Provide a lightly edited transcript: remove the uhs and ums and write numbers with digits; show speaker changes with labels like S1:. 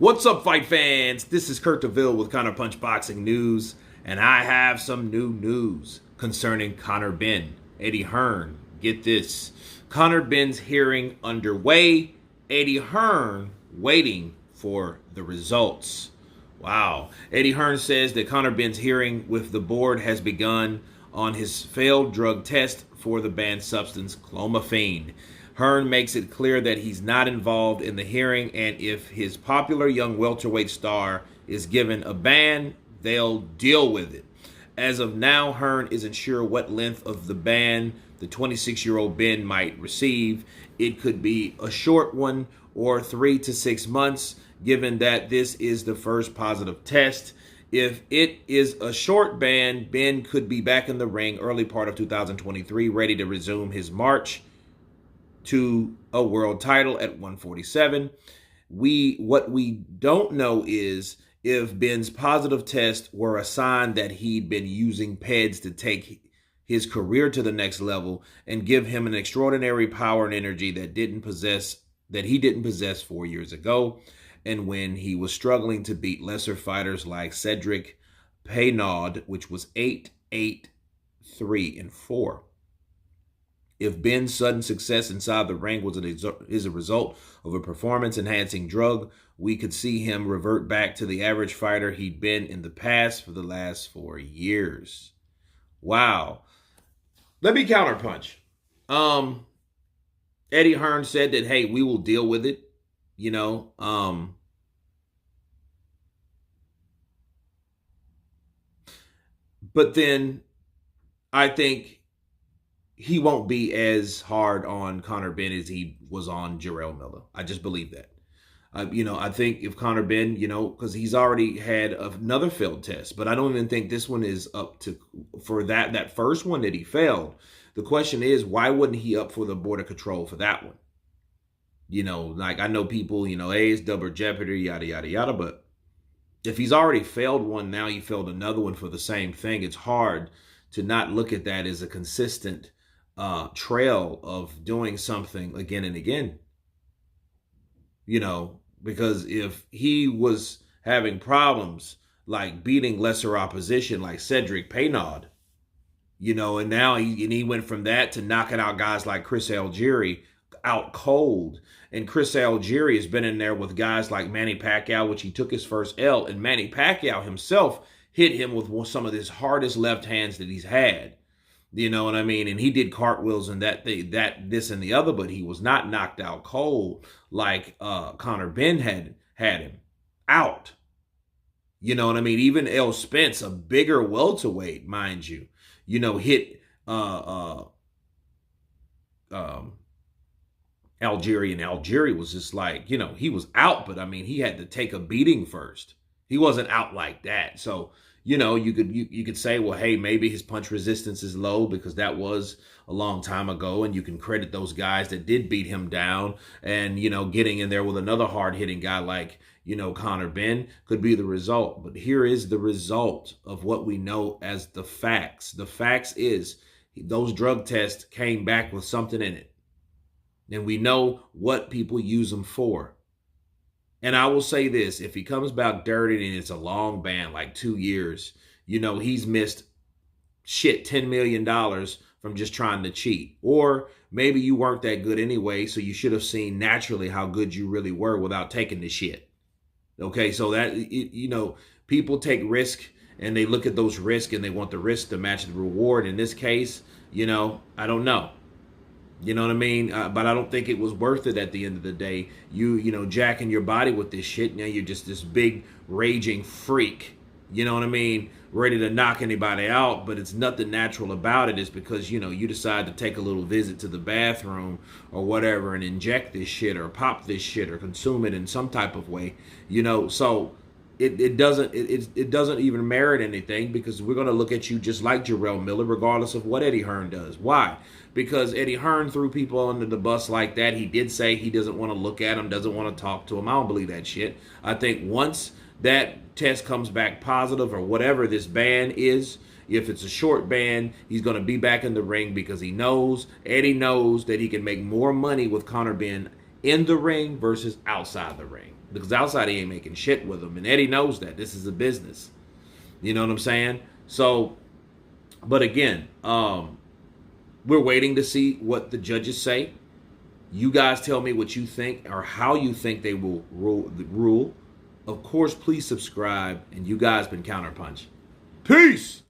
S1: What's up, fight fans? This is Kurt DeVille with Conor Punch Boxing News, and I have some new news concerning Conor Benn. Eddie Hearn, get this. Conor Benn's hearing underway. Eddie Hearn waiting for the results. Wow. Eddie Hearn says that Conor Benn's hearing with the board has begun on his failed drug test for the banned substance clomiphene. Hearn makes it clear that he's not involved in the hearing, and if his popular young welterweight star is given a ban, they'll deal with it. As of now, Hearn isn't sure what length of the ban the 26-year-old Benn might receive. It could be a short one or 3 to 6 months, given that this is the first positive test. If it is a short ban, Benn could be back in the ring early part of 2023, ready to resume his march to a world title at 147. What we don't know is if Benn's positive test were a sign that he'd been using PEDs to take his career to the next level and give him an extraordinary power and energy that he didn't possess 4 years ago, and when he was struggling to beat lesser fighters like Cedric Peynaud, which was 8-3-4. If Benn's sudden success inside the ring is a result of a performance-enhancing drug, we could see him revert back to the average fighter he'd been in the past for the last 4 years. Wow. Let me counterpunch. Eddie Hearn said that, hey, we will deal with it. But then I think he won't be as hard on Conor Benn as he was on Jarrell Miller. I just believe that. I think if Conor Benn, because he's already had another failed test, but I don't even think this one is up to, for that first one that he failed. The question is, why wasn't he up for the border control for that one? I know people, hey, it's double jeopardy, yada, yada, yada, but if he's already failed one, now he failed another one for the same thing, it's hard to not look at that as a consistent trail of doing something again and again. Because if he was having problems like beating lesser opposition like Cedric Peynaud, and now he went from that to knocking out guys like Chris Algieri out cold. And Chris Algieri has been in there with guys like Manny Pacquiao, which he took his first L, and Manny Pacquiao himself hit him with some of his hardest left hands that he's had. You know what I mean? And he did cartwheels and this and the other, but he was not knocked out cold like Conor Benn had him out. You know what I mean? Even El Spence, a bigger welterweight, mind you, hit Algieri, and Algieri was just like, he was out, but I mean, he had to take a beating first. He wasn't out like that. So, you could say, well, hey, maybe his punch resistance is low because that was a long time ago, and you can credit those guys that did beat him down, and getting in there with another hard-hitting guy like Conor Benn could be the result. But here is the result of what we know as the facts. The facts is those drug tests came back with something in it, and we know what people use them for. And I will say this, if he comes back dirty and it's a long ban, like 2 years, he's missed $10 million from just trying to cheat. Or maybe you weren't that good anyway, so you should have seen naturally how good you really were without taking the shit. Okay, so that, people take risk and they look at those risks and they want the risk to match the reward. In this case, I don't know. You know what I mean? But I don't think it was worth it at the end of the day. Jacking your body with this shit. Now you're just this big raging freak. You know what I mean? Ready to knock anybody out, but it's nothing natural about it. It's because, you decide to take a little visit to the bathroom or whatever and inject this shit or pop this shit or consume it in some type of way. So it doesn't even merit anything, because we're going to look at you just like Jarrell Miller, regardless of what Eddie Hearn does. Why? Because Eddie Hearn threw people under the bus like that. He did say he doesn't want to look at them, doesn't want to talk to them. I don't believe that shit. I think once that test comes back positive, or whatever this ban is, if it's a short ban, he's going to be back in the ring, because Eddie knows that he can make more money with Conor Benn in the ring versus outside the ring. Because outside he ain't making shit with him. And Eddie knows that. This is a business. You know what I'm saying? So, but again, we're waiting to see what the judges say. You guys tell me what you think or how you think they will rule. Of course, please subscribe. And you guys been Counterpunch. Peace!